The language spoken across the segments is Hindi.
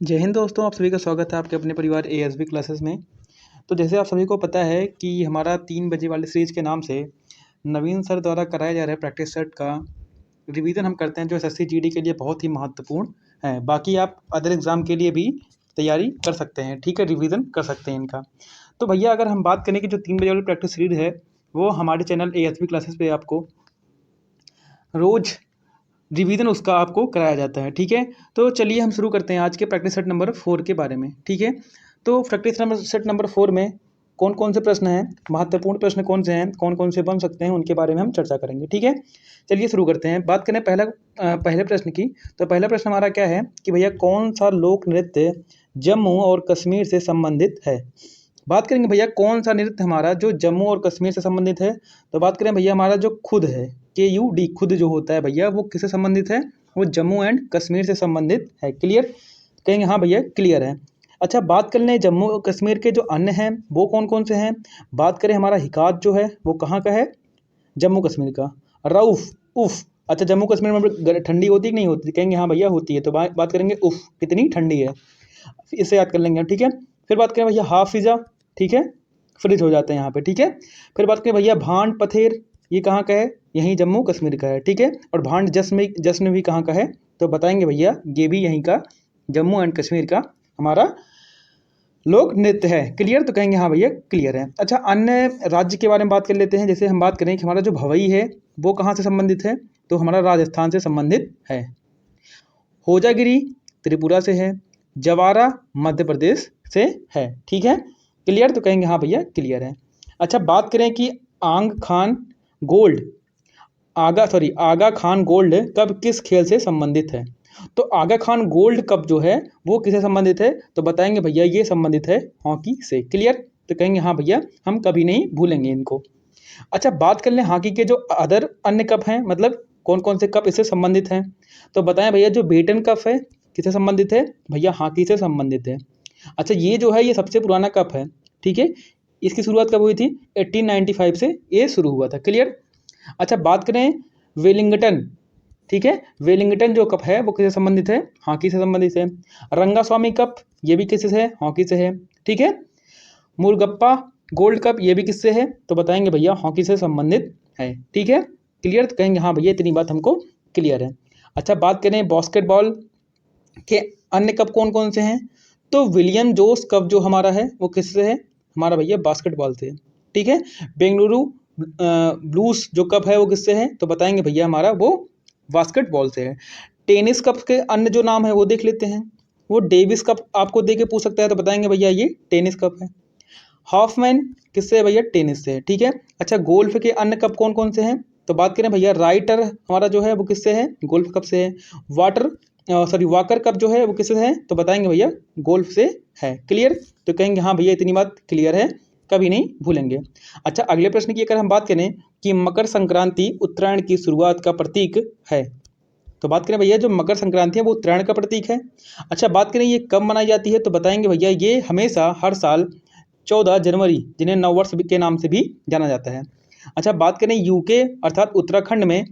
जय हिंद दोस्तों, आप सभी का स्वागत है आपके अपने परिवार एएसबी क्लासेस में। तो जैसे आप सभी को पता है कि हमारा 3 बजे वाले सीरीज के नाम से नवीन सर द्वारा कराया जा रहा है प्रैक्टिस सेट का रिवीजन हम करते हैं, जो एसएससी जीडी के लिए बहुत ही महत्वपूर्ण है। बाकी आप अदर एग्ज़ाम के लिए भी तैयारी कर सकते हैं, ठीक है, रिवीजन कर सकते हैं इनका। तो भैया अगर हम बात करें कि जो 3 बजे वाली प्रैक्टिस सीरीज है वो हमारे चैनल एएसबी क्लासेस पे आपको रोज़ रिवीजन उसका आपको कराया जाता है, ठीक है। तो चलिए हम शुरू करते हैं आज के प्रैक्टिस सेट नंबर 4 के बारे में, ठीक है। तो प्रैक्टिस सेट नंबर 4 में कौन कौन से प्रश्न हैं, महत्वपूर्ण प्रश्न कौन से हैं, कौन कौन से बन सकते हैं, उनके बारे में हम चर्चा करेंगे, ठीक है। चलिए शुरू करते हैं। बात करें पहले प्रश्न की, तो पहला प्रश्न हमारा क्या है कि भैया कौन सा लोक नृत्य जम्मू और कश्मीर से संबंधित है। बात करेंगे भैया कौन सा नृत्य हमारा जो जम्मू और कश्मीर से संबंधित है, तो बात करें भैया हमारा जो खुद है KUD, खुद जो होता है भैया वो किससे संबंधित है, वो जम्मू एंड कश्मीर से संबंधित है। क्लियर, कहेंगे हाँ भैया क्लियर है। अच्छा, बात कर लें जम्मू और कश्मीर के जो अन्य हैं वो कौन कौन से हैं। बात करें हमारा हिकात जो है वो कहाँ का है, जम्मू कश्मीर का। रऊफ, उफ, अच्छा जम्मू कश्मीर में ठंडी होती है कि नहीं होती, कहेंगे हाँ भैया होती है। तो बात करेंगे उफ कितनी ठंडी है, इसे याद कर लेंगे, ठीक है। फिर बात करें भैया हाफिज़ा, ठीक है, फ्रिज हो जाते हैं यहाँ पे, ठीक है। फिर बात करें भैया भांड पथेर, ये कहाँ का है, यहीं जम्मू कश्मीर का है, ठीक है। और भांड जश्न भी कहाँ का है, तो बताएंगे भैया ये भी यहीं का जम्मू एंड कश्मीर का हमारा लोक नृत्य है। क्लियर, तो कहेंगे हाँ भैया क्लियर है। अच्छा, अन्य राज्य के बारे में बात कर लेते हैं। जैसे हम बात करें कि हमारा जो भवई है वो कहाँ से संबंधित है, तो हमारा राजस्थान से संबंधित है। होजागिरी त्रिपुरा से है। जवारा मध्य प्रदेश से है, ठीक है। क्लियर, तो कहेंगे हाँ भैया क्लियर है। अच्छा, बात करें कि गोल्ड आगा खान गोल्ड कब किस खेल से संबंधित है, तो आगा खान गोल्ड कप जो है वो किससे संबंधित है, तो बताएंगे भैया ये संबंधित है हॉकी से। क्लियर, तो कहेंगे हाँ भैया हम कभी नहीं भूलेंगे इनको। अच्छा, बात कर लें हॉकी के जो अदर अन्य कप हैं, मतलब कौन कौन से कप इससे संबंधित हैं, तो बताएं भैया जो बेटन कप है किससे संबंधित है, भैया हॉकी से संबंधित है। अच्छा, ये जो है ये सबसे पुराना कप है, ठीक है। इसकी शुरुआत कब हुई थी, 1895 से ये शुरू हुआ था। क्लियर। अच्छा, बात करें वेलिंगटन, ठीक है, वेलिंगटन जो कप है वो किससे संबंधित है, हॉकी से संबंधित है। रंगास्वामी कप ये भी किससे है, हॉकी से है, ठीक है। मुरगप्पा गोल्ड कप ये भी किससे है, तो बताएंगे भैया हॉकी से संबंधित है, ठीक है। क्लियर, तो कहेंगे हाँ भैया इतनी बात हमको क्लियर है। अच्छा, बात करें बास्केटबॉल के अन्य कप कौन कौन से हैं, तो विलियम जोस कप जो हमारा है वो किससे है, हमारा भैया बास्केटबॉल से, ठीक है। बेंगलुरु ब्लूज जो कप है वो किससे है, तो बताएंगे भैया हमारा वो बास्केटबॉल से है। टेनिस कप के अन्य जो नाम है वो देख लेते हैं। वो डेविस कप आपको दे के पूछ सकता है, तो बताएंगे भैया ये टेनिस कप है। हॉफमैन किससे है भैया, टेनिस से है, ठीक है। अच्छा, गोल्फ के अन्य कप कौन कौन से हैं, तो बात करें भैया राइटर हमारा जो है वो किससे है, गोल्फ कप से है। वाकर कप जो है वो किससे है, तो बताएंगे भैया गोल्फ से है। क्लियर, तो कहेंगे हाँ भैया इतनी बात क्लियर है, कभी नहीं भूलेंगे। अच्छा, अगले प्रश्न की अगर हम बात करें कि मकर संक्रांति उत्तरायण की शुरुआत का प्रतीक है, तो बात करें भैया जो मकर संक्रांति है वो उत्तरायण का प्रतीक है। अच्छा, बात करें ये कब मनाई जाती है, तो बताएंगे भैया ये हमेशा हर साल 14 जनवरी, जिन्हें नववर्ष के नाम से भी जाना जाता है। अच्छा, बात करें यूके अर्थात उत्तराखंड में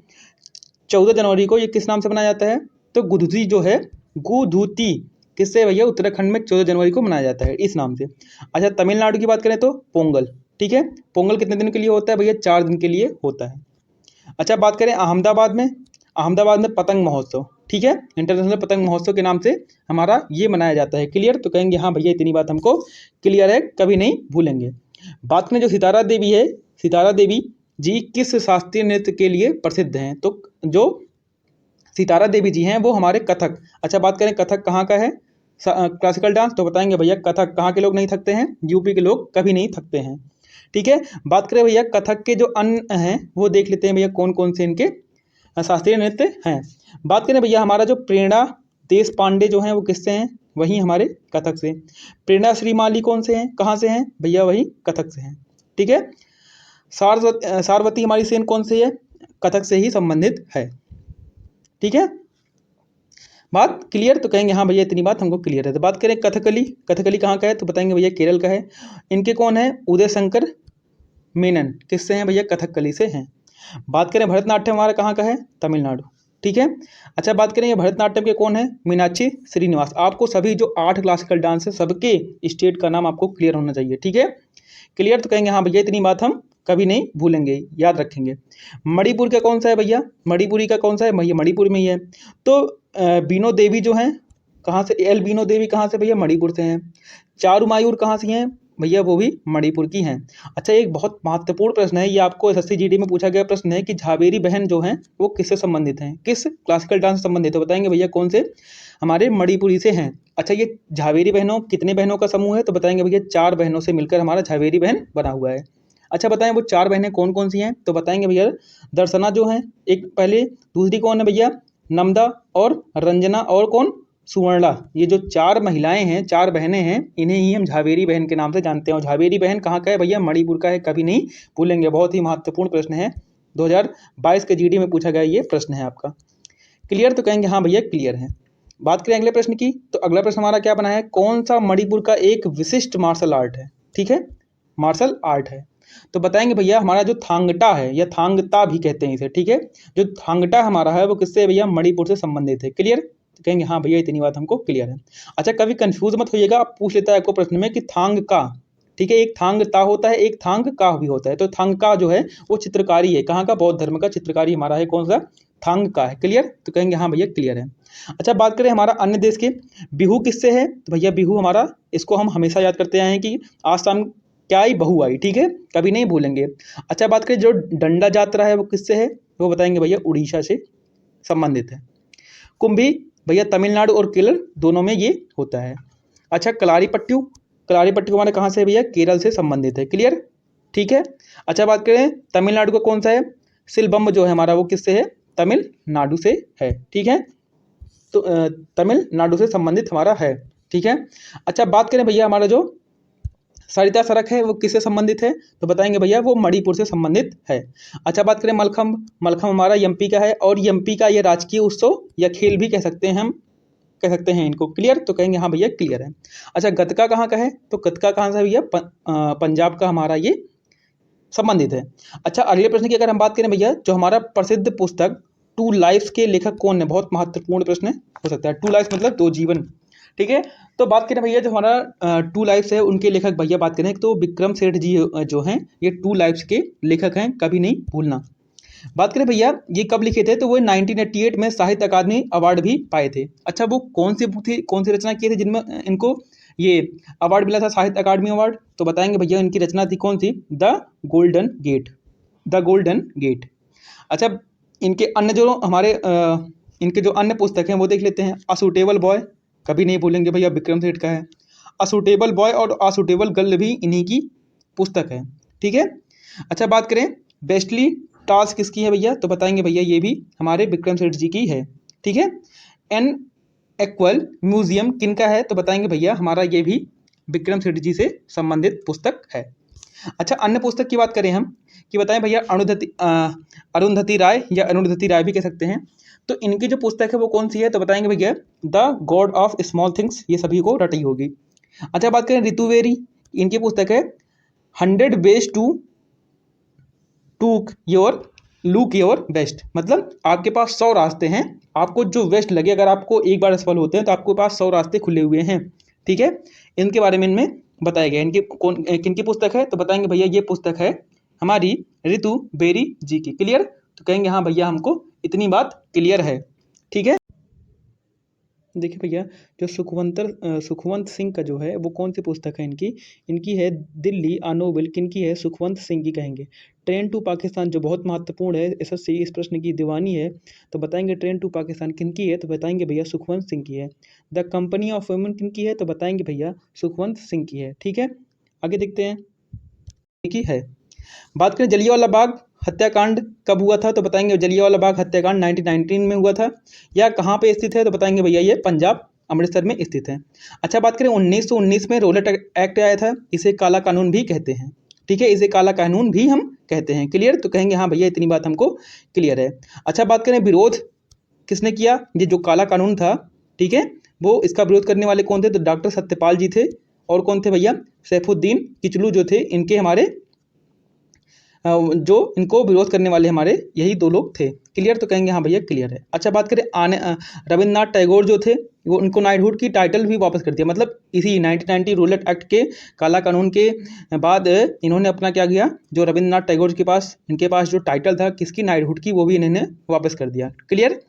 14 जनवरी को ये किस नाम से मनाया जाता है, तो गुधुती जो है, गुधुती किससे भैया, उत्तराखंड में 14 जनवरी को मनाया जाता है इस नाम से। अच्छा, तमिलनाडु की बात करें तो पोंगल, ठीक है। पोंगल कितने दिन के लिए होता है भैया, 4 दिन के लिए होता है। अच्छा, बात करें अहमदाबाद में पतंग महोत्सव, ठीक है, इंटरनेशनल पतंग महोत्सव के नाम से हमारा ये मनाया जाता है। क्लियर, तो कहेंगे हाँ भैया इतनी बात हमको क्लियर है, कभी नहीं भूलेंगे। बात करें जो सितारा देवी है, सितारा देवी जी किस शास्त्रीय नृत्य के लिए प्रसिद्ध हैं, तो जो सितारा देवी जी हैं वो हमारे कथक। अच्छा, बात करें कथक कहाँ का है, क्लासिकल डांस, तो बताएंगे भैया कथक कहाँ के लोग नहीं थकते हैं, यूपी के लोग कभी नहीं थकते हैं, ठीक है। बात करें भैया कथक के जो अन्य हैं वो देख लेते हैं भैया कौन कौन से इनके शास्त्रीय नृत्य हैं। बात करें भैया हमारा जो प्रेरणा देश पांडे जो हैं वो किससे हैं, वहीं हमारे कथक से। प्रेरणा श्रीमाली कौन से हैं, कहाँ से हैं भैया, वही कथक से हैं, ठीक है। सारवती हमारी सेन कौन से है, कथक से ही संबंधित है, ठीक है। बात क्लियर, तो कहेंगे हाँ भैया इतनी बात हमको क्लियर है। तो बात करें कथकली, कथकली कहाँ का है, तो बताएंगे भैया केरल का है। इनके कौन है, उदय शंकर मेनन किससे हैं भैया, कथकली से हैं। बात करें भरतनाट्यम हमारा कहाँ का है, तमिलनाडु, ठीक है। अच्छा बात करें ये भरतनाट्यम के कौन है, मीनाक्षी श्रीनिवास। आपको सभी जो 8 क्लासिकल डांस है सबके स्टेट का नाम आपको क्लियर होना चाहिए, ठीक है। क्लियर, तो कहेंगे हाँ भैया इतनी बात हम कभी नहीं भूलेंगे, याद रखेंगे। मणिपुर का कौन सा है भैया, मणिपुरी का कौन सा है भैया, मणिपुर में ही है। तो बीनो देवी जो हैं कहाँ से, एल बीनो देवी कहाँ से भैया, मणिपुर से हैं। चारू मायूर कहाँ से हैं भैया, वो भी मणिपुर की हैं। अच्छा एक बहुत महत्वपूर्ण प्रश्न है, ये आपको एसएससी जीडी में पूछा गया प्रश्न है कि झावेरी बहन जो हैं वो किससे संबंधित हैं, किस क्लासिकल डांस से संबंधित है, बताएंगे भैया कौन से, हमारे मणिपुरी से हैं। अच्छा ये झावेरी बहनों कितने बहनों का समूह है, तो बताएंगे भैया 4 बहनों से मिलकर हमारा झावेरी बहन बना हुआ है। अच्छा बताएं वो 4 बहनें कौन कौन सी हैं, तो बताएंगे भैया दर्शना जो है एक पहले, दूसरी कौन है भैया, नम्दा, और रंजना, और कौन, सुवर्णा। ये जो 4 महिलाएं हैं, 4 बहनें हैं, इन्हें ही हम झावेरी बहन के नाम से जानते हैं। और झावेरी बहन कहाँ का है भैया, मणिपुर का है, कभी नहीं भूलेंगे। बहुत ही महत्वपूर्ण प्रश्न है, 2022 के जीडी में पूछा गया ये प्रश्न है आपका। क्लियर, तो कहेंगे हाँ भैया क्लियर है। बात करें अगले प्रश्न की, तो अगला प्रश्न हमारा क्या बना है, कौन सा मणिपुर का एक विशिष्ट मार्शल आर्ट है, ठीक है, मार्शल आर्ट है। तो बताएंगे भैया हमारा जो थांगटा है, या थांगता भी कहते हैं इसे, ठीक है, जो थांगटा हमारा है वो किससे भैया, मणिपुर से संबंधित है। क्लियर, तो कहेंगे हाँ भैया इतनी बात हमको क्लियर है। अच्छा कभी कंफ्यूज मत होइएगा, आप पूछ लेता है आपको प्रश्न में कि थांग का, ठीक है, एक थांग ता होता है, एक थांग का भी होता है। तो थांग का जो है वो चित्रकारी है, कहाँ का, बौद्ध धर्म का चित्रकारी हमारा है, कौन सा, थांग का है। क्लियर, तो कहेंगे हाँ भैया क्लियर है। अच्छा बात करें हमारा अन्य देश के, बिहू किससे है, तो भैया बिहू हमारा, इसको हम हमेशा याद करते आए हैं कि आसाम क्या आई, बहू आई, ठीक है, कभी नहीं भूलेंगे। अच्छा बात करें जो डंडा यात्रा है वो किससे है, वो बताएंगे भैया उड़ीसा से संबंधित है। कुंभी भैया तमिलनाडु और केरल दोनों में ये होता है। अच्छा कलारीपट्टू, कलारीपट्टू हमारे कहाँ से है भैया, केरल से संबंधित है। क्लियर, ठीक है। अच्छा बात करें तमिलनाडु का कौन सा है, सिलबम जो है हमारा वो किससे है, तमिलनाडु से है, ठीक है। तो तमिलनाडु से संबंधित हमारा है, ठीक है। अच्छा बात करें भैया हमारा जो सरिता सड़क है वो किससे संबंधित है, तो बताएंगे भैया वो मणिपुर से संबंधित है। अच्छा बात करें मलखम्ब, मलखम्ब हमारा एमपी का है, और एमपी का ये राजकीय उत्सव या खेल भी कह सकते हैं, हम कह सकते हैं इनको। क्लियर, तो कहेंगे हाँ भैया क्लियर है। अच्छा गतका कहाँ का है, तो गतका कहाँ से भैया, पंजाब का हमारा ये संबंधित है। अच्छा अगले प्रश्न की अगर हम बात करें भैया, जो हमारा प्रसिद्ध पुस्तक टू लाइफ्स के लेखक कौन है, बहुत महत्वपूर्ण प्रश्न हो सकता है। टू लाइफ्स मतलब 2 जीवन, ठीक है। तो बात करें भैया जो हमारा टू लाइफ्स है उनके लेखक भैया बात करें तो विक्रम सेठ जी जो हैं ये टू लाइफ्स के लेखक हैं, कभी नहीं भूलना। बात करें भैया ये कब लिखे थे, तो वो 1988 में साहित्य अकादमी अवार्ड भी पाए थे। अच्छा वो कौन सी रचना किए थे जिनमें इनको ये अवार्ड मिला था, साहित्य अकादमी अवार्ड, तो बताएंगे भैया इनकी रचना थी कौन सी, the golden gate, the golden gate. अच्छा इनके अन्य जो हमारे इनके जो अन्य पुस्तक हैं वो देख लेते हैं। अ सूटेबल बॉय, कभी नहीं भूलेंगे भैया विक्रम सेठ का है। अ सूटेबल बॉय और अ सूटेबल गर्ल भी इन्हीं की पुस्तक है, ठीक है। अच्छा बात करें बेस्टली टास्क किसकी है भैया, तो बताएंगे भैया ये भी हमारे विक्रम सेठ जी की है, ठीक है। एन एक्वल म्यूजियम किनका है, तो बताएंगे भैया हमारा ये भी विक्रम सेठ जी से संबंधित पुस्तक है। अच्छा अन्य पुस्तक की बात करें हम कि बताएं भैया अरुंधति राय, या अरुंधति राय भी कह सकते हैं, तो इनकी जो पुस्तक है वो कौन सी है, तो बताएंगे भैया the God of small things, ये सभी को रटी होगी। अच्छा बात करें ऋतु बेरी, इनकी पुस्तक है 100 ways to look your best, मतलब आपके पास 100 रास्ते हैं, आपको जो बेस्ट लगे, अगर आपको एक बार सफल होते हैं तो आपके पास 100 रास्ते खुले हुए हैं, ठीक है। इनके बारे में इनमें बताया गया। इनकी किनकी पुस्तक है, तो बताएंगे भैया ये पुस्तक है हमारी ऋतु बेरी जी की। क्लियर, तो कहेंगे हाँ भैया हमको इतनी बात क्लियर है, ठीक है। देखिए भैया जो सुखवंत सिंह का जो है वो कौन सी पुस्तक है इनकी, इनकी है दिल्ली आ नोबेल, किनकी है, सुखवंत सिंह की कहेंगे। ट्रेन टू पाकिस्तान जो बहुत महत्वपूर्ण है, एसएससी इस प्रश्न की दीवानी है, तो बताएंगे ट्रेन टू पाकिस्तान किनकी है, तो बताएंगे भैया सुखवंत सिंह की है। द कंपनी ऑफ वुमेन किनकी है, तो बताएंगे भैया सुखवंत सिंह की है, ठीक है। आगे देखते हैं की है। बात करें जलियांवाला बाग हत्याकांड कब हुआ था, तो बताएंगे जलियांवाला बाग हत्याकांड 1919 में हुआ था। या कहाँ पे स्थित है, तो बताएंगे भैया ये पंजाब अमृतसर में स्थित है। अच्छा बात करें 1919 में रोलेट एक्ट आया था, इसे काला कानून भी कहते हैं, ठीक है, इसे काला कानून भी हम कहते हैं। क्लियर, तो कहेंगे हाँ भैया इतनी बात हमको क्लियर है। अच्छा बात करें विरोध किसने किया, ये जो काला कानून था, ठीक है, वो इसका विरोध करने वाले कौन थे, तो डॉक्टर सत्यपाल जी थे, और कौन थे भैया, सैफुद्दीन किचलू जो थे, इनके हमारे जो इनको विरोध करने वाले हमारे यही दो लोग थे। क्लियर? तो कहेंगे हाँ भैया क्लियर है। अच्छा, बात करें रविन्द्रनाथ टैगोर जो थे वो उनको नाइटहुड की टाइटल भी वापस कर दिया। मतलब इसी 1990 रूलेट एक्ट के काला कानून के बाद इन्होंने अपना क्या किया, जो रविन्द्रनाथ टैगोर के पास इनके पास जो टाइटल था किसकी, नाइटहुड की, वो भी इन्होंने वापस कर दिया। क्लियर?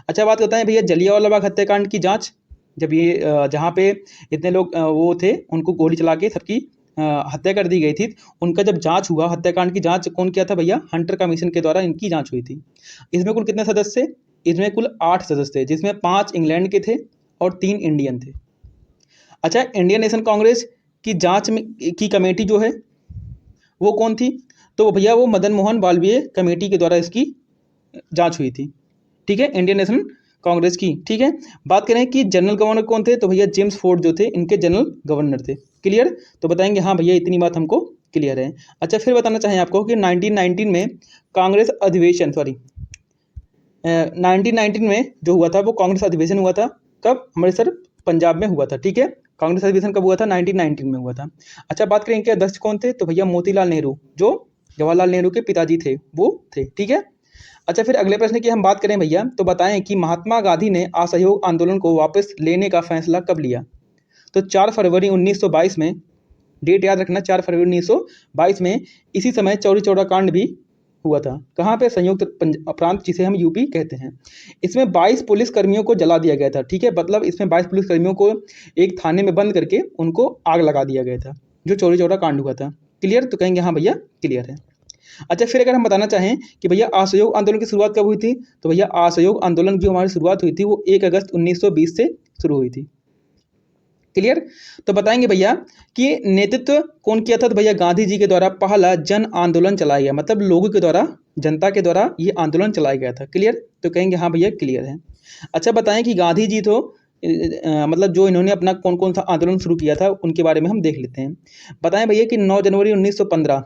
अच्छा, बात करते हैं भैया जलियांवाला बाग हत्याकांड की जाँच। जब ये जहाँ पे इतने लोग वो थे उनको गोली चला के सबकी हत्या कर दी गई थी, उनका जब जांच हुआ, हत्याकांड की जांच कौन किया था भैया, हंटर कमीशन के द्वारा इनकी जांच हुई थी। इसमें कुल कितने सदस्य थे? इसमें कुल 8 सदस्य थे, जिसमें 5 इंग्लैंड के थे और 3 इंडियन थे। अच्छा, इंडियन नेशनल कांग्रेस की जांच में की कमेटी जो है वो कौन थी? तो भैया वो मदन मोहन मालवीय कमेटी के द्वारा इसकी जांच हुई थी। ठीक है, इंडियन नेशनल कांग्रेस की। ठीक है, बात करें कि जनरल गवर्नर कौन थे, तो भैया जेम्स फोर्ड जो थे इनके जनरल गवर्नर थे। क्लियर? तो बताएंगे हाँ भैया इतनी बात हमको क्लियर है। अच्छा, फिर बताना चाहें आपको कि 1919 में कांग्रेस अधिवेशन, सॉरी 1919 में जो हुआ था वो कांग्रेस अधिवेशन हुआ था। कब? हमारे सर पंजाब में हुआ था। ठीक है, कांग्रेस अधिवेशन कब हुआ था? 1919 में हुआ था। अच्छा, बात करें इनके अध्यक्ष कौन थे, तो भैया मोतीलाल नेहरू, जो जवाहरलाल नेहरू के पिताजी थे वो थे। ठीक है। अच्छा, फिर अगले प्रश्न की हम बात करें भैया, तो बताएं कि महात्मा गांधी ने असहयोग आंदोलन को वापस लेने का फैसला कब लिया? तो 4 फरवरी 1922 में, डेट याद रखना, 4 फरवरी 1922 में। इसी समय चौरी चौरा कांड भी हुआ था। कहाँ पे? संयुक्त प्रांत, जिसे हम यूपी कहते हैं। इसमें 22 पुलिस कर्मियों को जला दिया गया था। ठीक है, मतलब इसमें 22 पुलिस कर्मियों को एक थाने में बंद करके उनको आग लगा दिया गया था, जो चौरी चौरा कांड हुआ था। क्लियर? तो कहेंगे हाँ भैया क्लियर है। अच्छा, फिर अगर हम बताना चाहें कि भैया असहयोग आंदोलन की शुरुआत कब हुई थी, तो भैया असहयोग आंदोलन की हमारी शुरुआत हुई थी वो 1 अगस्त 1920 से शुरू हुई थी। क्लियर? तो बताएंगे भैया कि नेतृत्व कौन किया था, तो भैया गांधी जी के द्वारा पहला जन आंदोलन चलाया गया, मतलब लोगों के द्वारा, जनता के द्वारा ये आंदोलन चलाया गया था। क्लियर? तो कहेंगे हाँ भैया क्लियर है। अच्छा, बताएं कि गांधी जी तो मतलब जो इन्होंने अपना कौन कौन सा आंदोलन शुरू किया था उनके बारे में हम देख लेते हैं। बताएं भैया कि 9 जनवरी 1915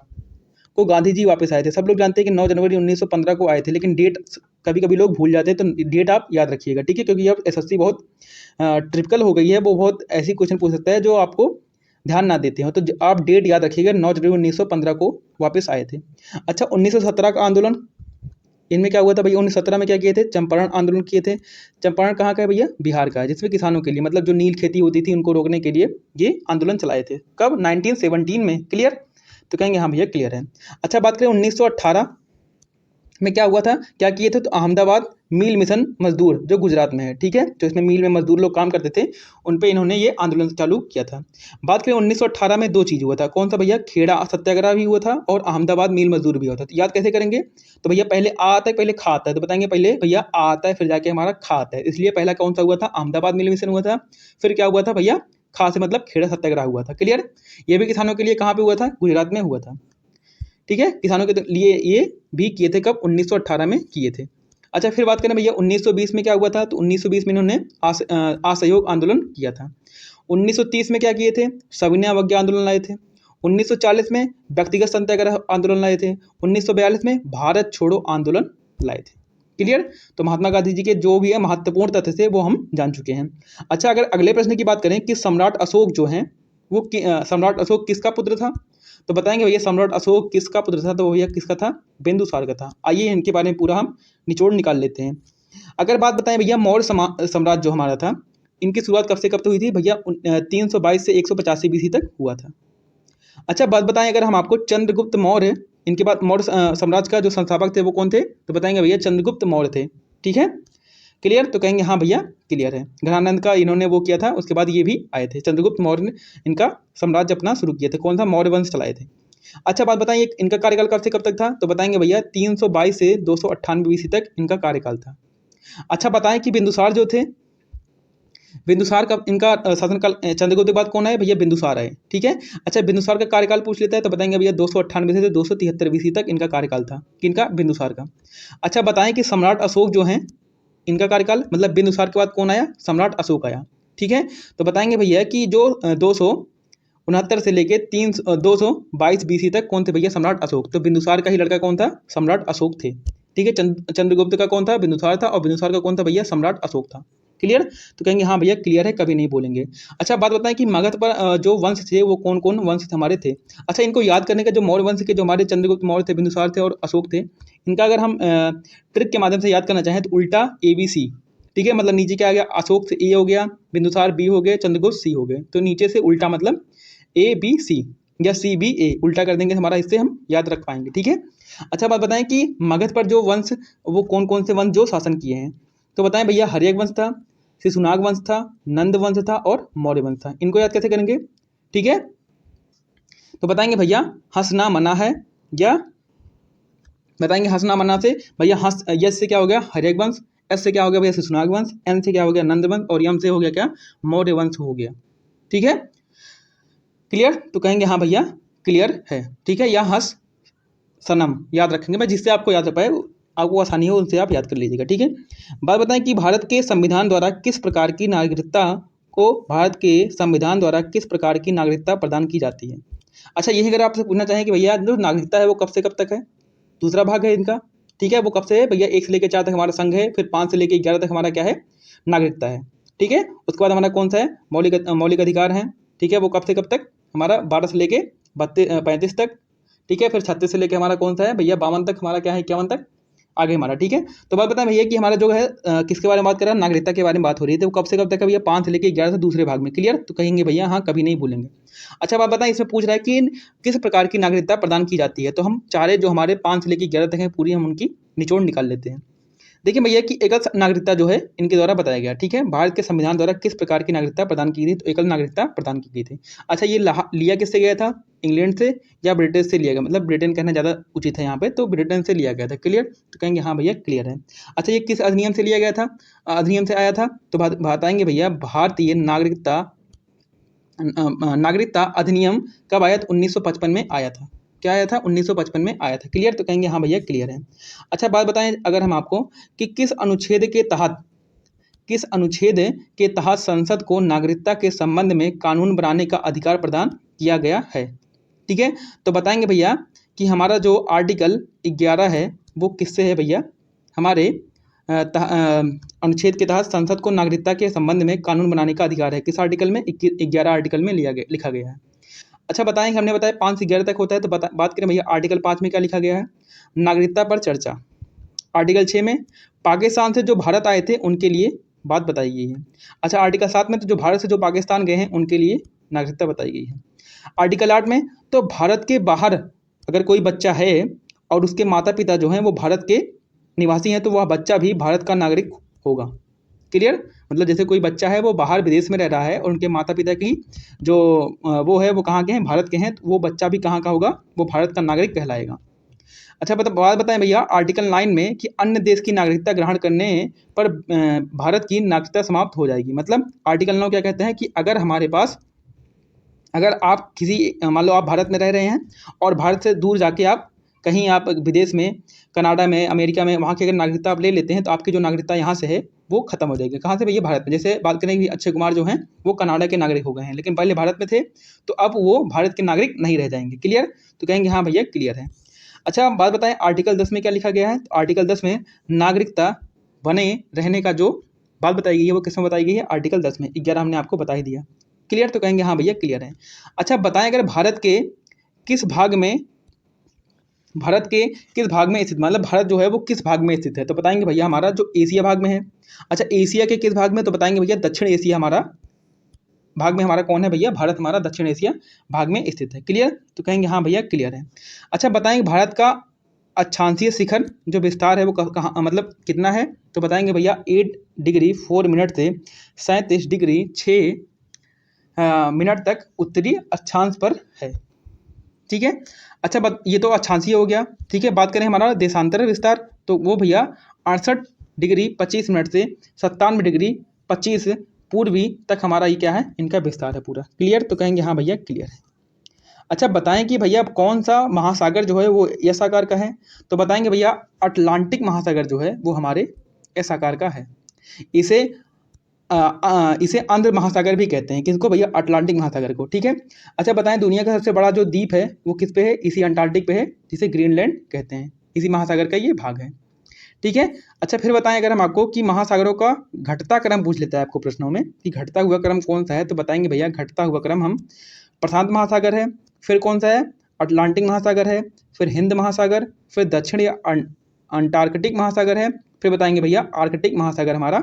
को गांधी जी वापस आए थे। सब लोग जानते हैं कि 9 जनवरी 1915 को आए थे, लेकिन डेट कभी कभी लोग भूल जाते हैं, तो डेट आप याद रखिएगा। ठीक है, क्योंकि अब एसएससी बहुत ट्रिपिकल हो गई है, वो बहुत ऐसी क्वेश्चन पूछ सकता है जो आपको ध्यान ना देते हो। तो आप डेट याद रखिएगा, 9 जनवरी 1915 को वापस आए थे। अच्छा, 1917 का आंदोलन, इनमें क्या हुआ था भैया? 1917 में क्या किए थे? चंपारण आंदोलन किए थे। चंपारण कहाँ का है भैया? बिहार का है, जिसमें किसानों के लिए, मतलब जो नील खेती होती थी उनको रोकने के लिए ये आंदोलन चलाए थे। कब? 1917 में। क्लियर? तो कहेंगे हाँ भैया क्लियर है। अच्छा, बात करें 1918 में क्या हुआ था, क्या किए थे, तो अहमदाबाद मील मिशन मजदूर जो गुजरात में है। ठीक है, तो इसमें मील में मजदूर लोग काम करते थे, उन पे इन्होंने ये आंदोलन चालू किया था। बात करें 1918 में 2 चीज़ हुआ था। कौन सा भैया? खेड़ा सत्याग्रह भी हुआ था और अहमदाबाद मील मजदूर भी हुआ था। तो याद कैसे करेंगे? तो भैया पहले आ आता है, पहले खा आता है। तो बताएंगे पहले भैया आ आता है, फिर जाके हमारा खा आता है। इसलिए पहला कौन सा हुआ था? अहमदाबाद मील मिशन हुआ था। फिर क्या हुआ था भैया? खा से मतलब खेड़ा सत्याग्रह हुआ था। क्लियर? ये भी किसानों के लिए कहाँ पे हुआ था? गुजरात में हुआ था। ठीक है, किसानों के लिए ये भी किए थे। कब? 1918 में किए थे। अच्छा, फिर बात करें भैया 1920 में क्या हुआ था, तो 1920 में इन्होंने असहयोग आंदोलन किया था। 1930 में क्या किए थे? सविनय अवज्ञा आंदोलन लाए थे। 1940 में व्यक्तिगत सत्याग्रह आंदोलन लाए थे। 1942 में भारत छोड़ो आंदोलन लाए थे। क्लियर? तो महात्मा गांधी जी के जो भी है महत्वपूर्ण तथ्य थे वो हम जान चुके हैं। अच्छा, अगर अगले प्रश्न की बात करें कि सम्राट अशोक जो हैं वो सम्राट अशोक किसका पुत्र था, तो बताएंगे भैया सम्राट अशोक किसका पुत्र था, तो भैया किसका था? बिंदुसार का था। आइए इनके बारे में पूरा हम निचोड़ निकाल लेते हैं। अगर बात बताएं भैया मौर्य साम्राज्य जो हमारा था, इनकी शुरुआत कब से कब तक हुई थी भैया? 322 से 185 बीसी तक हुआ था। अच्छा, बात बताएं अगर हम आपको चंद्रगुप्त मौर्य, इनके बाद मौर्य साम्राज्य का जो संस्थापक थे वो कौन थे, तो बताएंगे भैया चंद्रगुप्त मौर्य थे। ठीक है, क्लियर? तो कहेंगे हाँ भैया क्लियर है। घनानंद का इन्होंने वो किया था, उसके बाद ये भी आए थे। चंद्रगुप्त मौर्य ने इनका साम्राज्य अपना शुरू किया था। कौन सा? मौर्य वंश चलाए थे। अच्छा, बात बताइए इनका कार्यकाल कब से कब तक था, तो बताएंगे भैया 322 से 298 बीसी तक इनका कार्यकाल था। अच्छा, बताएं कि बिंदुसार जो थे, बिंदुसार का इनका शासनकाल, चंद्रगुप्त के बाद कौन आए भैया? बिंदुसार आए। ठीक है। अच्छा, बिंदुसार का कार्यकाल पूछ लेता है, तो बताएंगे भैया 298 से 273 बीसी तक इनका कार्यकाल था। किनका? बिंदुसार का। अच्छा, बताएं कि सम्राट अशोक जो हैं इनका कार्यकाल, मतलब बिंदुसार के बाद कौन आया? सम्राट अशोक आया। ठीक है, तो बताएंगे भैया कि जो 269 से लेके 222 बीसी तक कौन थे भैया? सम्राट अशोक। तो बिंदुसार का ही लड़का कौन था? सम्राट अशोक थे। ठीक है, चंद्रगुप्त का कौन था? बिंदुसार था, और बिंदुसार का कौन था भैया? सम्राट अशोक था। क्लियर? तो कहेंगे हाँ भैया क्लियर है, कभी नहीं बोलेंगे। अच्छा बात बताएं कि मगध पर जो वंश थे वो कौन कौन वंश हमारे थे। अच्छा इनको याद करने का, जो मौर्य वंश के जो हमारे चंद्रगुप्त मौर्य थे, बिंदुसार थे और अशोक थे, इनका अगर हम ट्रिक के माध्यम से याद करना चाहें तो उल्टा ABC, ठीक है, मतलब नीचे क्या आ गया, अशोक से A हो गया, बिंदुसार B हो गए, चंद्रगुप्त C हो गए, तो नीचे से उल्टा मतलब ABC या CBA उल्टा कर देंगे हमारा, इससे हम याद रख पाएंगे, ठीक है। अच्छा बात बताएं कि मगध पर जो वंश, वो कौन कौन से वंश जो शासन किए हैं, तो बताएं भैया हर्यक वंश था, शिशुनाग वंश था, नंद वंश था और मौर्य वंश था। इनको याद कैसे करेंगे, ठीक है, तो बताएंगे भैया हंसना मना है, या बताएंगे हंसना मना से भैया हंस, यस से क्या हो गया हर्यक वंश, एस से क्या हो गया भैया शिशुनाग वंश, एन से क्या हो गया नंद वंश और यम से हो गया क्या मौर्य वंश हो गया, ठीक है, क्लियर? तो कहेंगे हाँ भैया क्लियर है, ठीक है, या हंस सनम याद रखेंगे, मैं जिससे आपको याद रख पाए, आपको आसानी हो उनसे आप याद कर लीजिएगा, ठीक है। बात बताएं कि भारत के संविधान द्वारा किस प्रकार की नागरिकता को, भारत के संविधान द्वारा किस प्रकार की नागरिकता प्रदान की जाती है। अच्छा यही अगर आपसे पूछना चाहें कि भैया जो नागरिकता है वो कब से कब तक है, दूसरा भाग है इनका, ठीक है, वो कब से है भैया, 1 से लेकर 4 तक हमारा संघ है, फिर 5 से लेकर 11 तक हमारा क्या है नागरिकता है, ठीक है। उसके बाद हमारा कौन सा है मौलिक अधिकार है, ठीक है, वो कब से कब तक हमारा 12 से लेके 35 तक, ठीक है, फिर 36 से लेके हमारा कौन सा है भैया 52 तक, हमारा क्या है 51 तक आगे हमारा, ठीक है। तो बात बताएं भैया कि हमारा जो है किसके बारे में बात कर रहा है, नागरिकता के बारे में बात हो रही है, तो कब से कब तक है भैया 5 से लेकर 11 से दूसरे भाग में, क्लियर? तो कहेंगे भैया हाँ कभी नहीं भूलेंगे। अच्छा बात बताएं, इसमें पूछ रहा है कि किस प्रकार की नागरिकता प्रदान की जाती है, तो हम चारे जो हमारे 5 से लेकर 11 तक है पूरी हम उनकी निचोड़ निकाल लेते हैं। देखिए भैया कि एकल नागरिकता जो है इनके द्वारा बताया गया, ठीक है, भारत के संविधान द्वारा किस प्रकार की नागरिकता प्रदान की गई थी, तो एकल नागरिकता प्रदान की गई थी। अच्छा ये लिया किससे गया था, इंग्लैंड से या ब्रिटेन से लिया गया, मतलब ब्रिटेन कहना ज़्यादा उचित है यहाँ पे, तो ब्रिटेन से लिया गया था, क्लियर? तो कहेंगे हाँ भैया क्लियर है। अच्छा ये किस अधिनियम से लिया गया था, अधिनियम से आया था, तो बताएंगे भैया भारतीय नागरिकता अधिनियम कब आया था, 1955 में आया था, क्या आया था 1955 में आया था, क्लियर? तो कहेंगे हाँ भैया क्लियर है। अच्छा बात बताएं अगर हम आपको कि किस अनुच्छेद के तहत संसद को नागरिकता के संबंध में कानून बनाने का अधिकार प्रदान किया गया है, ठीक है। तो बताएंगे भैया कि हमारा जो आर्टिकल 11 है वो किससे है भैया, हमारे अनुच्छेद के तहत संसद को नागरिकता के संबंध में कानून बनाने का अधिकार है, किस आर्टिकल में 11 आर्टिकल में लिखा गया है। अच्छा बताएंगे, हमने बताया 5 से 11 तक होता है, तो बात करें भैया आर्टिकल 5 में क्या लिखा गया है, नागरिकता पर चर्चा। आर्टिकल 6 में पाकिस्तान से जो भारत आए थे उनके लिए बात बताई गई है। अच्छा आर्टिकल 7 में तो जो भारत से जो पाकिस्तान गए हैं उनके लिए नागरिकता बताई गई है। आर्टिकल 8 में तो भारत के बाहर अगर कोई बच्चा है और उसके माता पिता जो हैं वो भारत के निवासी हैं, तो वह बच्चा भी भारत का नागरिक होगा, क्लियर? मतलब जैसे कोई बच्चा है वो बाहर विदेश में रह रहा है और उनके माता पिता की जो वो है वो कहाँ के हैं, भारत के हैं, तो वो बच्चा भी कहाँ का होगा, वो भारत का नागरिक कहलाएगा। अच्छा बात बताएं भैया आर्टिकल 9 में कि अन्य देश की नागरिकता ग्रहण करने पर भारत की नागरिकता समाप्त हो जाएगी। मतलब आर्टिकल 9 क्या कहते हैं कि अगर आप किसी मान लो आप भारत में रह रहे हैं और भारत से दूर जाके आप कहीं आप विदेश में, कनाडा में, अमेरिका में, वहाँ की अगर नागरिकता आप ले लेते हैं तो आपकी जो नागरिकता यहाँ से है वो खत्म हो जाएगी। कहाँ से भैया, भारत में। जैसे बात करें कि अक्षय कुमार जो हैं वो कनाडा के नागरिक हो गए हैं, लेकिन पहले भारत में थे, तो अब वो भारत के नागरिक नहीं रह जाएंगे, क्लियर? तो कहेंगे हाँ भैया क्लियर है। अच्छा बात बताएं आर्टिकल 10 में क्या लिखा गया है, तो आर्टिकल 10 में नागरिकता बने रहने का जो बात बताई गई है वो किसमें बताई गई है, आर्टिकल 10 में, 11 हमने आपको बता ही दिया, क्लियर? तो कहेंगे हाँ भैया क्लियर है। अच्छा बताएं अगर भारत के किस भाग में स्थित, मतलब भारत जो है वो किस भाग में स्थित है, तो बताएंगे भैया हमारा जो एशिया भाग में है। अच्छा एशिया के किस भाग में, तो बताएंगे भैया दक्षिण एशिया हमारा भाग में हमारा कौन है भैया, भारत हमारा दक्षिण एशिया भाग में स्थित है, क्लियर? तो कहेंगे हाँ भैया क्लियर है। अच्छा बताएंगे भारत का अक्षांशीय शिखर जो विस्तार है वो कहाँ मतलब कितना है, तो बताएंगे भैया 8 डिग्री 4 मिनट से 37 डिग्री 6 मिनट तक उत्तरी अक्षांश पर है, ठीक है। अच्छा ये तो अक्षांशीय हो गया, ठीक है। बात करें हमारा देशांतर विस्तार, तो वो भैया 68 डिग्री 25 मिनट से 97 डिग्री 25 पूर्वी तक हमारा ये क्या है, इनका विस्तार है पूरा, क्लियर? तो कहेंगे हाँ भैया क्लियर है। अच्छा बताएं कि भैया कौन सा महासागर जो है वो एस आकार का है, तो बताएंगे भैया अटलांटिक महासागर जो है वो हमारे एस आकार का है। इसे इसे आंध्र महासागर भी कहते हैं, किसको भैया, अटलांटिक महासागर को, ठीक है। अच्छा बताएं दुनिया का सबसे बड़ा जो द्वीप है वो किस पे है, इसी अंटार्कटिक पे है, जिसे ग्रीनलैंड कहते हैं, इसी महासागर का ये भाग है, ठीक है। अच्छा फिर बताएं अगर हम आपको कि महासागरों का घटता क्रम पूछ लेता है आपको प्रश्नों में कि घटता हुआ क्रम कौन सा है, तो बताएंगे भैया घटता हुआ क्रम हम प्रशांत महासागर है, फिर कौन सा है अटलांटिक महासागर है, फिर हिंद महासागर, फिर दक्षिण या अंटार्कटिक महासागर है, फिर बताएंगे भैया आर्कटिक महासागर हमारा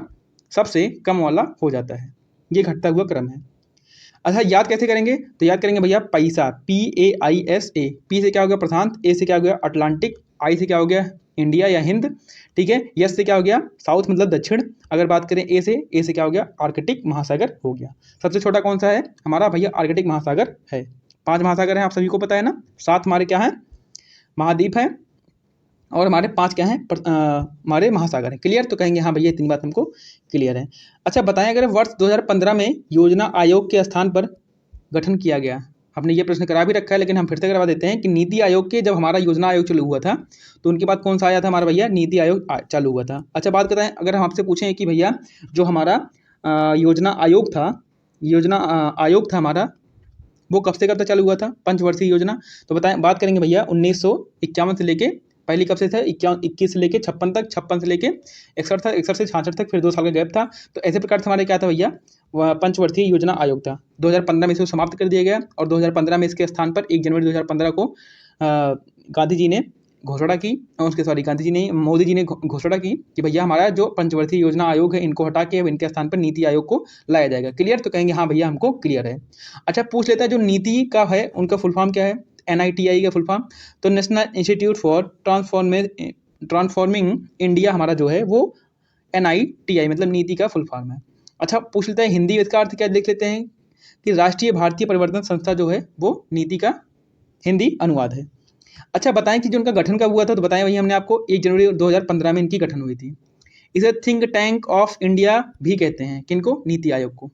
सबसे कम वाला हो जाता है। ये घटता हुआ क्रम है। अच्छा याद कैसे करेंगे, तो याद करेंगे भैया पैसा PAISA, पी से क्या हो गया प्रशांत, ए से क्या हो गया अटलांटिक, आई से क्या हो गया इंडिया या हिंद, ठीक है, यस से क्या हो गया साउथ मतलब दक्षिण, अगर बात करें ए से क्या हो गया आर्कटिक महासागर हो गया। सबसे छोटा कौन सा है हमारा भैया आर्कटिक महासागर है। 5 महासागर हैं आप सभी को पता है ना, 7 हमारे क्या हैं महाद्वीप हैं और हमारे 5 क्या हैं हमारे महासागर हैं। क्लियर, तो कहेंगे हाँ भैया इतनी बात हमको क्लियर है। अच्छा बताएं अगर वर्ष 2015 में योजना आयोग के स्थान पर गठन किया गया, हमने ये प्रश्न करा भी रखा है लेकिन हम फिर से करवा देते हैं कि नीति आयोग के जब हमारा योजना आयोग चालू हुआ था तो उनके बाद कौन सा आया था हमारा भैया नीति आयोग चालू हुआ था। अच्छा बात करते हैं अगर हम आपसे पूछें कि भैया जो हमारा योजना आयोग था हमारा वो कब से कब तक चालू हुआ था, पंचवर्षीय योजना, तो बताएं बात करेंगे भैया 1951 से लेके पहली कब से था 21 से लेके 56 तक, 56 से लेके 61 तक, 61 से 66 तक, फिर 2 साल का गैप था। तो ऐसे प्रकार से हमारे क्या था भैया वह पंचवर्षीय योजना आयोग था। 2015 में इसे समाप्त कर दिया गया और 2015 में इसके स्थान पर 1 जनवरी 2015 को गांधी जी ने घोषणा की, गांधी जी ने मोदी जी ने घोषणा की कि भैया हमारा जो पंचवर्षीय योजना आयोग है इनको हटा के अब इनके स्थान पर नीति आयोग को लाया जाएगा। क्लियर, तो कहेंगे हाँ भैया हमको क्लियर है। अच्छा पूछ लेता है जो नीति का है उनका फुल फॉर्म क्या है, NITI का फुल फॉर्म, तो national institute for transforming India हमारा जो है वो NITI मतलब नीति का फुल फॉर्म है। अच्छा पूछ लेते हैं हिंदी इसका अर्थ क्या, देख लेते हैं कि राष्ट्रीय भारतीय परिवर्तन संस्था जो है वो नीति का हिंदी अनुवाद है। अच्छा बताएं कि जो उनका गठन कब हुआ था, तो बताएं वही हमने आपको 1 जनवरी 2015 में इनकी गठन हुई थी। इसे थिंक टैंक ऑफ इंडिया भी कहते हैं, किनको, नीति आयोग को।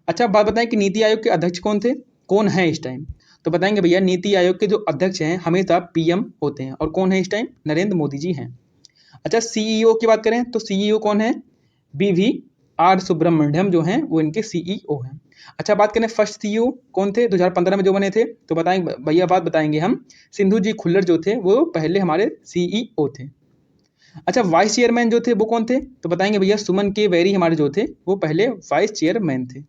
अच्छा बात बताएं कि नीति आयोग के अध्यक्ष कौन है इस टाइम, तो बताएंगे भैया नीति आयोग के जो अध्यक्ष हैं हमेशा PM होते हैं और कौन है इस टाइम, नरेंद्र मोदी जी हैं। अच्छा CEO की बात करें तो CEO कौन है, BVR सुब्रमण्यम जो हैं वो इनके CEO हैं। अच्छा बात करें फर्स्ट CEO कौन थे 2015 में जो बने थे, तो बताएंगे भैया बात बताएंगे हम सिंधु जी खुल्लर जो थे वो पहले हमारे CEO थे। अच्छा वाइस चेयरमैन जो थे वो कौन थे, तो बताएंगे भैया सुमन के बेरी हमारे जो थे वो पहले वाइस चेयरमैन थे।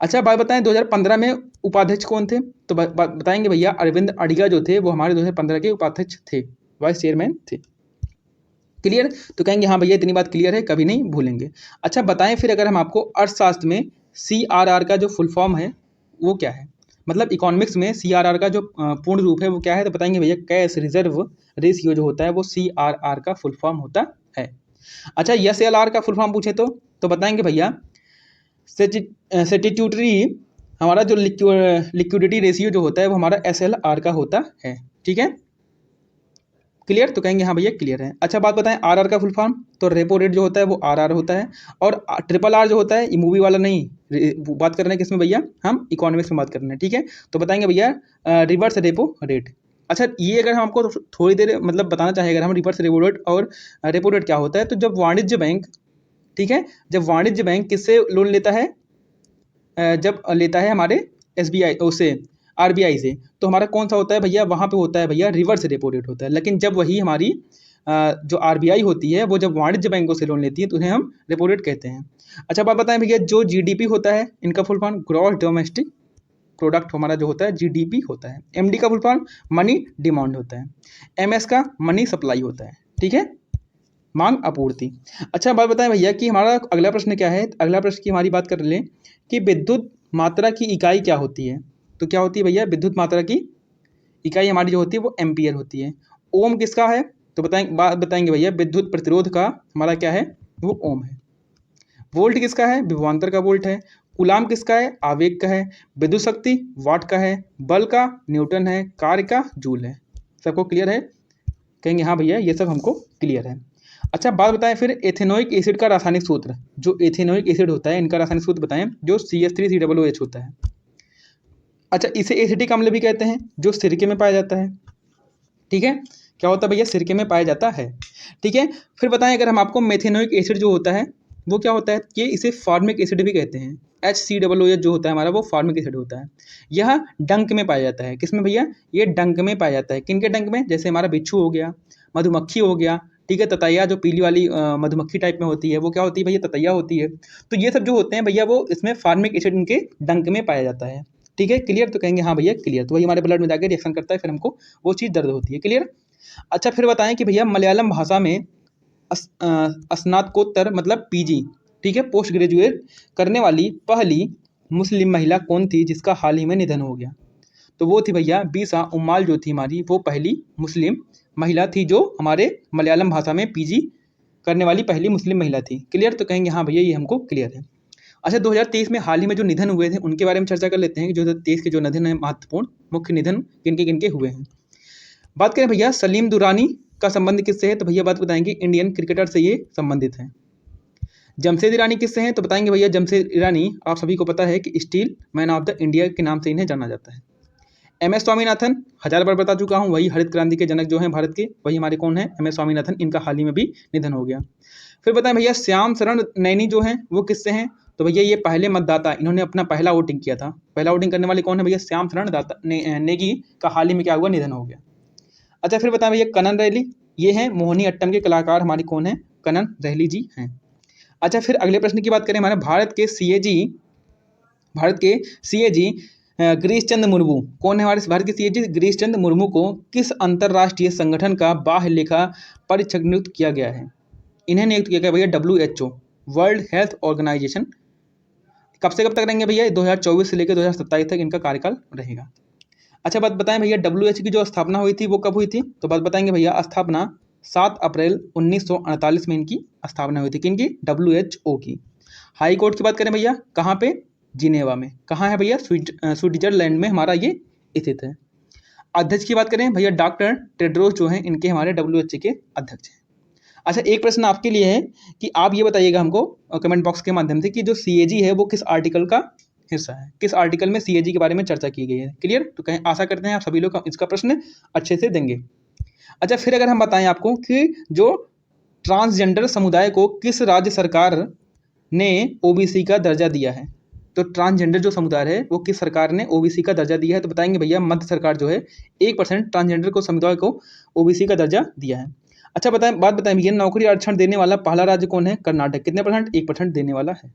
अच्छा बात बताएं 2015 में उपाध्यक्ष कौन थे, तो बताएंगे भैया अरविंद अडिगा जो थे वो हमारे 2015 के उपाध्यक्ष थे, वाइस चेयरमैन थे। क्लियर, तो कहेंगे हाँ भैया इतनी बात क्लियर है, कभी नहीं भूलेंगे। अच्छा बताएं फिर अगर हम आपको अर्थशास्त्र में CRR का जो फुल फॉर्म है वो क्या है, मतलब इकोनॉमिक्स में CRR का जो पूर्ण रूप है वो क्या है, तो बताएंगे भैया कैश रिजर्व रेशियो जो होता है वो CRR का फुल फॉर्म होता है। अच्छा SLR का फुल फॉर्म पूछे तो बताएंगे भैया स्टैट्यूटरी हमारा जो लिक्विडिटी रेशियो जो होता है वो हमारा SLR का होता है। ठीक है क्लियर, तो कहेंगे हाँ भैया क्लियर है। अच्छा बात बताएं RR का फुल फॉर्म, तो रेपो रेट जो होता है वो RR होता है और RRR जो होता है ये मूवी वाला नहीं, बात कर रहे हैं किसमें भैया, हम इकोनॉमिक्स में बात कर रहे हैं। ठीक है तो बताएंगे भैया रिवर्स रेपो रेट। अच्छा ये अगर हम आपको थोड़ी देर मतलब बताना चाहें अगर हम रिवर्स रेपो रेट और रेपो रेट क्या होता है, तो जब वाणिज्य बैंक, ठीक है, जब वाणिज्य बैंक किससे लोन लेता है, जब लेता है हमारे SBI उससे RBI से, तो हमारा कौन सा होता है भैया, वहाँ पे होता है भैया रिवर्स रेपो रेट होता है। लेकिन जब वही हमारी जो RBI होती है वो जब वाणिज्य बैंकों से लोन लेती है तो उन्हें हम रेपो रेट कहते हैं। अच्छा बात बताएं भैया जो GDP होता है इनका full form gross domestic product हमारा जो होता है GDP होता है। MD का फुल फॉर्म मनी डिमांड होता है। MS का मनी सप्लाई होता है। ठीक है मांग आपूर्ति। अच्छा बात बताएं भैया कि हमारा अगला प्रश्न क्या है, अगला प्रश्न की हमारी बात कर लें कि विद्युत मात्रा की इकाई क्या होती है, तो क्या होती है भैया विद्युत मात्रा की इकाई हमारी जो होती है वो एम्पियर होती है। ओम किसका है, तो बताएंगे भैया विद्युत प्रतिरोध का हमारा क्या है वो ओम है। वोल्ट किसका है, विभवांतर का वोल्ट है। कूलाम किसका है, आवेग का है। विद्युत शक्ति वाट का है। बल का न्यूटन है। कार्य का जूल है। सबको क्लियर है, कहेंगे हाँ भैया ये सब हमको क्लियर है। अच्छा बात बताएं फिर एथेनोइक एसिड का रासायनिक सूत्र, जो एथेनोइक एसिड होता है इनका रासायनिक सूत्र बताएं, जो CH3COOH होता है। अच्छा इसे एसिटिक अम्ल भी कहते हैं जो सिरके में पाया जाता है। ठीक है क्या होता है भैया, सिरके में पाया जाता है। ठीक है फिर बताएं अगर हम आपको मेथेनोइक एसिड जो होता है वो क्या होता है, कि इसे फार्मिक एसिड भी कहते हैं। HCOOH जो होता है हमारा वो फार्मिक एसिड होता है। यह डंक में पाया जाता है, किसमें भैया, ये डंक में पाया जाता है। किन के डंक में, जैसे हमारा बिच्छू हो गया, मधुमक्खी हो गया, ठीक है। ततैया जो पीली वाली मधुमक्खी टाइप में होती है वो क्या होती है भैया, ततैया होती है। तो ये सब जो होते हैं भैया वो इसमें फार्मिक एसिड इनके डंक में पाया जाता है। ठीक है, क्लियर? तो कहेंगे हाँ भैया क्लियर, तो वही हमारे ब्लड में जाकर रिएक्शन करता है, फिर हमको वो चीज़ दर्द होती है। क्लियर? अच्छा, फिर बताएं कि भैया मलयालम भाषा में स्नातकोत्तर मतलब पीजी, ठीक है, पोस्ट ग्रेजुएट करने वाली पहली मुस्लिम महिला कौन थी जिसका हाल ही में निधन हो गया? तो वो थी भैया बीसा उम्माल, जो थी हमारी वो पहली मुस्लिम महिला थी जो हमारे मलयालम भाषा में पीजी करने वाली पहली मुस्लिम महिला थी। क्लियर? तो कहेंगे हाँ भैया ये हमको क्लियर है। अच्छा, 2023 में हाल ही में जो निधन हुए थे उनके बारे में चर्चा कर लेते हैं कि 2023 के जो निधन है महत्वपूर्ण मुख्य निधन किनके किनके हुए हैं। बात करें भैया सलीम दुरानी का संबंध किससे है, तो भैया बात बताएंगे इंडियन क्रिकेटर से ये संबंधित है। जमशेद ईरानी किससे हैं, तो बताएंगे भैया जमशेद ईरानी आप सभी को पता है कि steel man of the India के नाम से इन्हें जाना जाता है। एम एस स्वामीनाथन, 1000 बार बता चुका हूँ, वही हरित क्रांति के जनक जो हैं भारत के, वही हमारे कौन है, एम एस स्वामीनाथन। इनका हाल ही में भी निधन हो गया। फिर बताएं भैया श्याम शरण नैनी जो हैं वो किससे हैं, तो भैया ये पहले मतदाता, इन्होंने अपना पहला वोटिंग किया था। पहला वोटिंग करने वाले कौन है भैया, श्याम शरण नेगी का हाल ही में क्या हुआ, निधन हो गया। अच्छा, फिर बताएं भैया कनन रैली, ये हैं मोहिनी अट्टम के कलाकार हमारे कौन है, कनन रैली जी हैं। अच्छा, फिर अगले प्रश्न की बात करें, हमारे भारत के सीएजी गिरीश चंद्र मुर्मू कौन है, हमारे भारत के सीएजी गिरीश चंद्र मुर्मू को किस अंतर्राष्ट्रीय संगठन का बाह्य लेखा परीक्षक नियुक्त किया गया है? इन्हें नियुक्त किया गया भैया WHO, वर्ल्ड हेल्थ ऑर्गेनाइजेशन। कब से कब तक रहेंगे भैया, 2024 से लेकर 2027 तक इनका कार्यकाल रहेगा। अच्छा, बात बताएं भैया WHO की जो स्थापना हुई थी वो कब हुई थी, तो बात बताएंगे भैया स्थापना 7 अप्रैल 1948 में इनकी स्थापना हुई थी। किनकी, WHO की। हाई कोर्ट की बात करें भैया कहाँ पे, जिनेवा में। कहाँ है भैया, स्विट्जरलैंड में हमारा ये स्थित है। अध्यक्ष की बात करें भैया डॉक्टर टेड्रोस जो हैं इनके हमारे WHO के अध्यक्ष हैं। अच्छा, एक प्रश्न आपके लिए है कि आप ये बताइएगा हमको कमेंट बॉक्स के माध्यम से कि जो CAG है वो किस आर्टिकल का हिस्सा है, किस आर्टिकल में CAG के बारे में चर्चा की गई है। क्लियर? तो कहें आशा करते हैं आप सभी लोग इसका प्रश्न अच्छे से देंगे। अच्छा, फिर अगर हम बताएं आपको कि जो ट्रांसजेंडर समुदाय को किस राज्य सरकार ने OBC का दर्जा दिया है, तो ट्रांसजेंडर जो समुदाय है वो किस सरकार ने OBC का दर्जा दिया है, तो बताएंगे भैया मध्य सरकार जो है 1% ट्रांसजेंडर को समुदाय को OBC का दर्जा दिया है। अच्छा, बात बताएं भैया नौकरी आरक्षण देने वाला पहला राज्य कौन है, कर्नाटक। कितने %, 1% देने वाला है।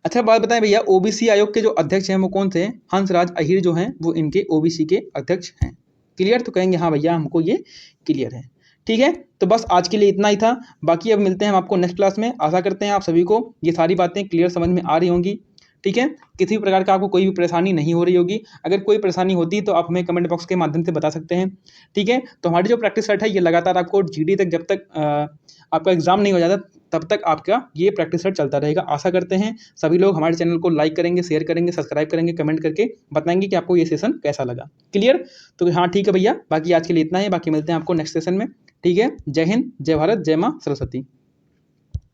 अच्छा, बात बताएं भैया OBC आयोग के जो अध्यक्ष हैं वो कौन से हैं, हंसराज अहीर जो हैं वो इनके OBC के अध्यक्ष हैं। क्लियर? तो कहेंगे हाँ भैया हमको ये क्लियर है। ठीक है, तो बस आज के लिए इतना ही था, बाकी अब मिलते हैं हम आपको नेक्स्ट क्लास में। आशा करते हैं आप सभी को ये सारी बातें क्लियर समझ में आ रही होंगी। ठीक है, किसी भी प्रकार का आपको कोई भी परेशानी नहीं हो रही होगी। अगर कोई परेशानी होती तो आप हमें कमेंट बॉक्स के माध्यम से बता सकते हैं। ठीक है, तो हमारी जो प्रैक्टिस सेट है ये लगातार आपको GD तक, जब तक आपका एग्जाम नहीं हो जाता तब तक आपका ये प्रैक्टिस सेट चलता रहेगा। आशा करते हैं सभी लोग हमारे चैनल को लाइक करेंगे, शेयर करेंगे, सब्सक्राइब करेंगे, कमेंट करके बताएंगे कि आपको ये सेशन कैसा लगा। क्लियर? तो हाँ ठीक है भैया, बाकी आज के लिए इतना ही, बाकी मिलते हैं आपको नेक्स्ट सेशन में। ठीक है, जय हिंद, जय भारत, जय माँ सरस्वती।